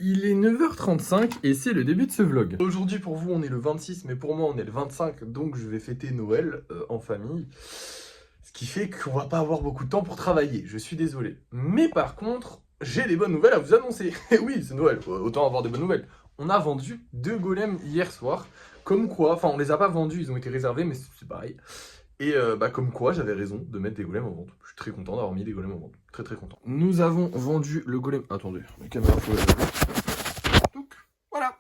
Il est 9h35 et c'est le début de ce vlog. Aujourd'hui pour vous on est le 26 mais pour moi on est le 25 donc je vais fêter Noël en famille. Ce qui fait qu'on va pas avoir beaucoup de temps pour travailler, je suis désolé. Mais par contre j'ai des bonnes nouvelles à vous annoncer. Et oui c'est Noël, autant avoir des bonnes nouvelles. On a vendu 2 golems hier soir. Comme quoi, enfin on les a pas vendus, ils ont été réservés mais c'est pareil. Et comme quoi, j'avais raison de mettre des golems en vente. Je suis très content d'avoir mis des golems en vente. Très très content. Nous avons vendu le golem... Attendez, la caméra faut... Donc, voilà.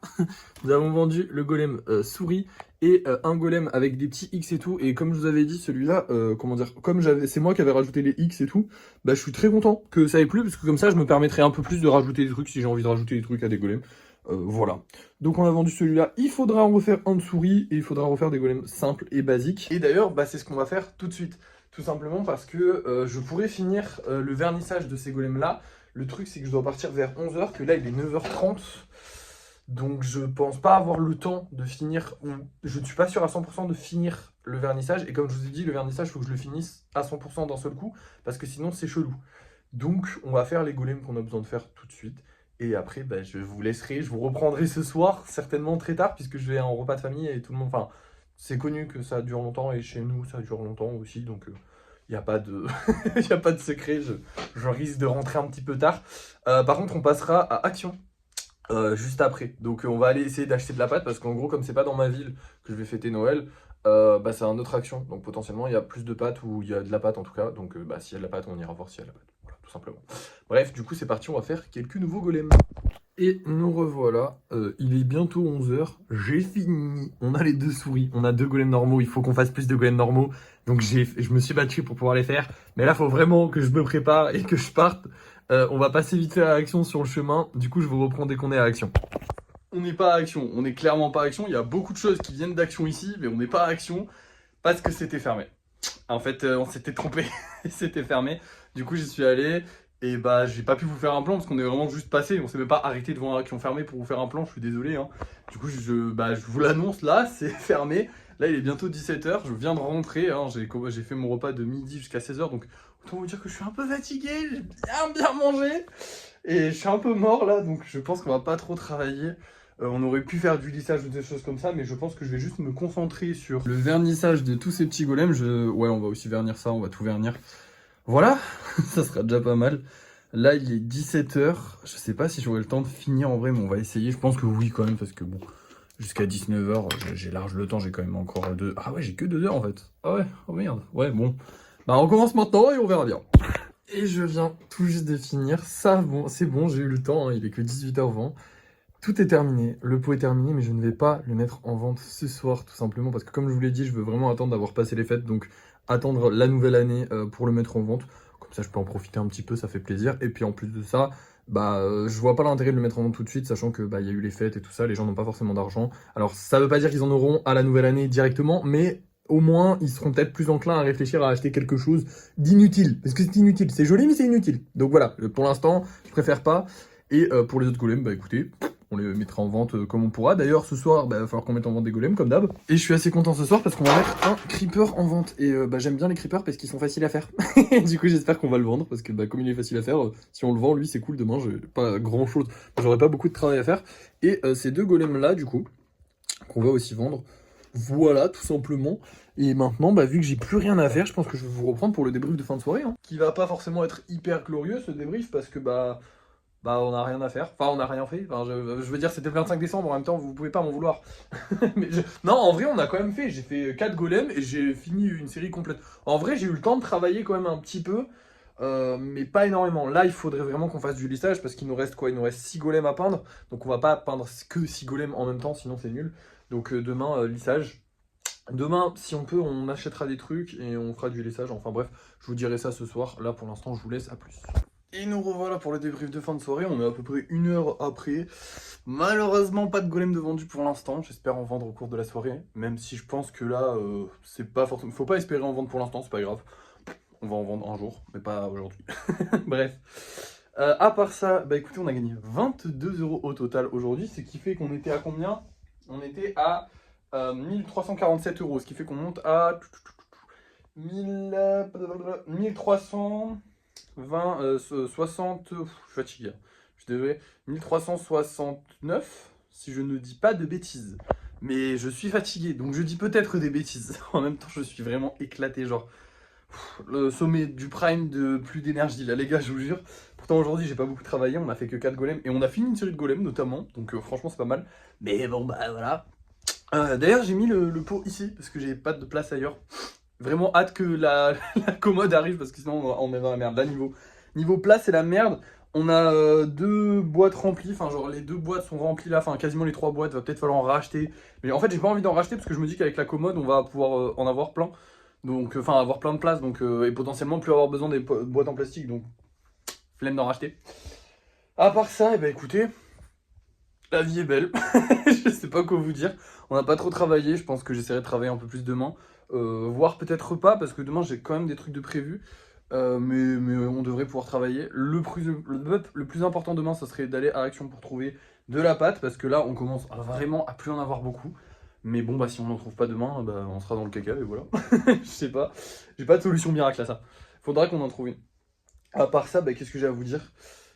Nous avons vendu le golem souris et un golem avec des petits X et tout. Et comme je vous avais dit, celui-là, comment dire, comme c'est moi qui avais rajouté les X et tout, bah je suis très content que ça ait plu, parce que comme ça, je me permettrai un peu plus de rajouter des trucs si j'ai envie de rajouter des trucs à des golems. Voilà. Donc on a vendu celui-là, il faudra en refaire un de souris et il faudra refaire des golems simples et basiques. Et d'ailleurs, c'est ce qu'on va faire tout de suite. Tout simplement parce que je pourrais finir le vernissage de ces golems-là. Le truc, c'est que je dois partir vers 11h, que là, il est 9h30. Donc je pense pas avoir le temps de finir, je ne suis pas sûr à 100% de finir le vernissage. Et comme je vous ai dit, le vernissage, il faut que je le finisse à 100% d'un seul coup, parce que sinon, c'est chelou. Donc on va faire les golems qu'on a besoin de faire tout de suite. Et après, je vous laisserai, je vous reprendrai ce soir, certainement très tard, puisque je vais à un repas de famille et tout le monde... Enfin, c'est connu que ça dure longtemps, et chez nous, ça dure longtemps aussi, donc il n'y a pas de... y a pas de secret, je risque de rentrer un petit peu tard. Par contre, on passera à Action, juste après. Donc on va aller essayer d'acheter de la pâte, parce qu'en gros, comme c'est pas dans ma ville que je vais fêter Noël, c'est un autre Action. Donc potentiellement, il y a plus de pâte, ou il y a de la pâte en tout cas. Donc s'il y a de la pâte, on ira voir s'il y a de la pâte. Voilà, tout simplement. Bref, du coup, c'est parti, on va faire quelques nouveaux golems. Et nous revoilà, il est bientôt 11h, j'ai fini, on a les 2 souris, on a 2 golems normaux, il faut qu'on fasse plus de golems normaux, donc je me suis battu pour pouvoir les faire, mais là il faut vraiment que je me prépare et que je parte. On va passer vite fait à Action sur le chemin, du coup je vous reprends dès qu'on est à Action. On n'est pas à Action, on n'est clairement pas à Action, il y a beaucoup de choses qui viennent d'Action ici, mais on n'est pas à Action parce que c'était fermé. En fait, on s'était trompé, c'était fermé, du coup j'y suis allé. Et j'ai pas pu vous faire un plan parce qu'on est vraiment juste passé. On s'est même pas arrêté devant un Action fermé pour vous faire un plan, je suis désolé. Hein. Du coup, je vous l'annonce là, c'est fermé. Là, il est bientôt 17h, je viens de rentrer. Hein. J'ai fait mon repas de midi jusqu'à 16h. Donc, autant vous dire que je suis un peu fatigué. J'ai bien mangé. Et je suis un peu mort là. Donc, je pense qu'on va pas trop travailler. On aurait pu faire du lissage ou des choses comme ça. Mais je pense que je vais juste me concentrer sur le vernissage de tous ces petits golems. Ouais, on va aussi vernir ça, on va tout vernir. Voilà, ça sera déjà pas mal. Là, il est 17h. Je sais pas si j'aurai le temps de finir en vrai, mais on va essayer. Je pense que oui, quand même, parce que bon, jusqu'à 19h, j'ai large le temps. J'ai quand même encore 2... Ah ouais, j'ai que 2 heures en fait. Ah ouais, oh merde. Ouais, bon. On commence maintenant et on verra bien. Et je viens tout juste de finir. Ça, bon, c'est bon, j'ai eu le temps. Hein, il est que 18h20. Tout est terminé. Le pot est terminé, mais je ne vais pas le mettre en vente ce soir, tout simplement. Parce que comme je vous l'ai dit, je veux vraiment attendre d'avoir passé les fêtes. Donc, attendre la nouvelle année pour le mettre en vente. Comme ça, je peux en profiter un petit peu, ça fait plaisir. Et puis, en plus de ça, je vois pas l'intérêt de le mettre en vente tout de suite, sachant que il y a eu les fêtes et tout ça. Les gens n'ont pas forcément d'argent. Alors, ça veut pas dire qu'ils en auront à la nouvelle année directement, mais au moins, ils seront peut-être plus enclins à réfléchir à acheter quelque chose d'inutile. Parce que c'est inutile. C'est joli, mais c'est inutile. Donc voilà, pour l'instant, je préfère pas. Et pour les autres golems, écoutez... On les mettra en vente comme on pourra. D'ailleurs, ce soir, il va falloir qu'on mette en vente des golems, comme d'hab. Et je suis assez content ce soir parce qu'on va mettre un creeper en vente. Et j'aime bien les creepers parce qu'ils sont faciles à faire. Du coup, j'espère qu'on va le vendre parce que comme il est facile à faire, si on le vend, lui, c'est cool. Demain, j'ai pas grand-chose. J'aurai pas beaucoup de travail à faire. Et ces 2 golems-là, du coup, qu'on va aussi vendre. Voilà, tout simplement. Et maintenant, vu que j'ai plus rien à faire, je pense que je vais vous reprendre pour le débrief de fin de soirée. Hein. Qui va pas forcément être hyper glorieux, ce débrief, parce que on n'a rien à faire. Enfin, on n'a rien fait. Enfin, je veux dire, c'était le 25 décembre, en même temps, vous pouvez pas m'en vouloir. Non, en vrai, on a quand même fait. J'ai fait 4 golems et j'ai fini une série complète. En vrai, j'ai eu le temps de travailler quand même un petit peu, mais pas énormément. Là, il faudrait vraiment qu'on fasse du lissage parce qu'il nous reste quoi? Il nous reste 6 golems à peindre. Donc, on va pas peindre que 6 golems en même temps, sinon c'est nul. Donc, demain, lissage. Demain, si on peut, on achètera des trucs et on fera du lissage. Enfin bref, je vous dirai ça ce soir. Là, pour l'instant, je vous laisse. À plus. Et nous revoilà pour le débrief de fin de soirée, on est à peu près 1 heure après. Malheureusement, pas de golem de vendu pour l'instant, j'espère en vendre au cours de la soirée. Même si je pense que là, c'est pas forcément... Faut pas espérer en vendre pour l'instant, c'est pas grave. On va en vendre un jour, mais pas aujourd'hui. Bref. À part ça, écoutez, on a gagné 22 € au total aujourd'hui, ce qui fait qu'on était à combien? On était à 1347 €, ce qui fait qu'on monte à 1300... 20, 60, je suis fatigué. Je suis désolé, 1369, si je ne dis pas de bêtises. Mais je suis fatigué, donc je dis peut-être des bêtises. En même temps, je suis vraiment éclaté, genre le sommet du prime de plus d'énergie là les gars, je vous jure. Pourtant aujourd'hui j'ai pas beaucoup travaillé, on a fait que 4 golems et on a fini une série de golems notamment, donc franchement c'est pas mal. Mais bon bah voilà. D'ailleurs j'ai mis le pot ici parce que j'ai pas de place ailleurs. Vraiment hâte que la commode arrive parce que sinon on est dans la merde. Là niveau place c'est la merde. On a deux boîtes remplies, enfin genre les deux boîtes sont remplies là, enfin quasiment les trois boîtes, va peut-être falloir en racheter. Mais en fait j'ai pas envie d'en racheter parce que je me dis qu'avec la commode on va pouvoir en avoir plein. Donc, enfin, avoir plein de place, donc, et potentiellement plus avoir besoin des boîtes en plastique, donc flemme d'en racheter. À part ça, et ben écoutez, la vie est belle. Je sais pas quoi vous dire. On n'a pas trop travaillé, je pense que j'essaierai de travailler un peu plus demain. Voire peut-être pas, parce que demain j'ai quand même des trucs de prévu. Mais on devrait pouvoir travailler. Le plus important demain, ça serait d'aller à Action pour trouver de la pâte, parce que là, on commence vraiment à plus en avoir beaucoup. Mais bon, bah si on n'en trouve pas demain, bah, on sera dans le caca, et voilà. Je sais pas. J'ai pas de solution miracle à ça. Faudra qu'on en trouve une. À part ça, bah, qu'est-ce que j'ai à vous dire?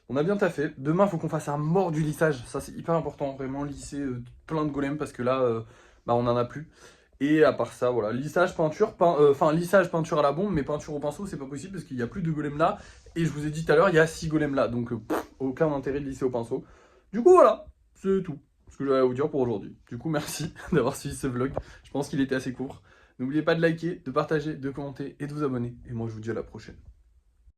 On a bien taffé. Demain, faut qu'on fasse un mort du lissage. Ça, c'est hyper important. Vraiment, lisser plein de golems, parce que là, bah, on en a plus. Et à part ça, voilà, lissage, peinture, enfin lissage, peinture à la bombe, mais peinture au pinceau, c'est pas possible parce qu'il n'y a plus de golems là. Et je vous ai dit tout à l'heure, il y a 6 golems là, donc aucun intérêt de lisser au pinceau. Du coup, voilà, c'est tout ce que j'avais à vous dire pour aujourd'hui. Du coup, merci d'avoir suivi ce vlog. Je pense qu'il était assez court. N'oubliez pas de liker, de partager, de commenter et de vous abonner. Et moi, je vous dis à la prochaine.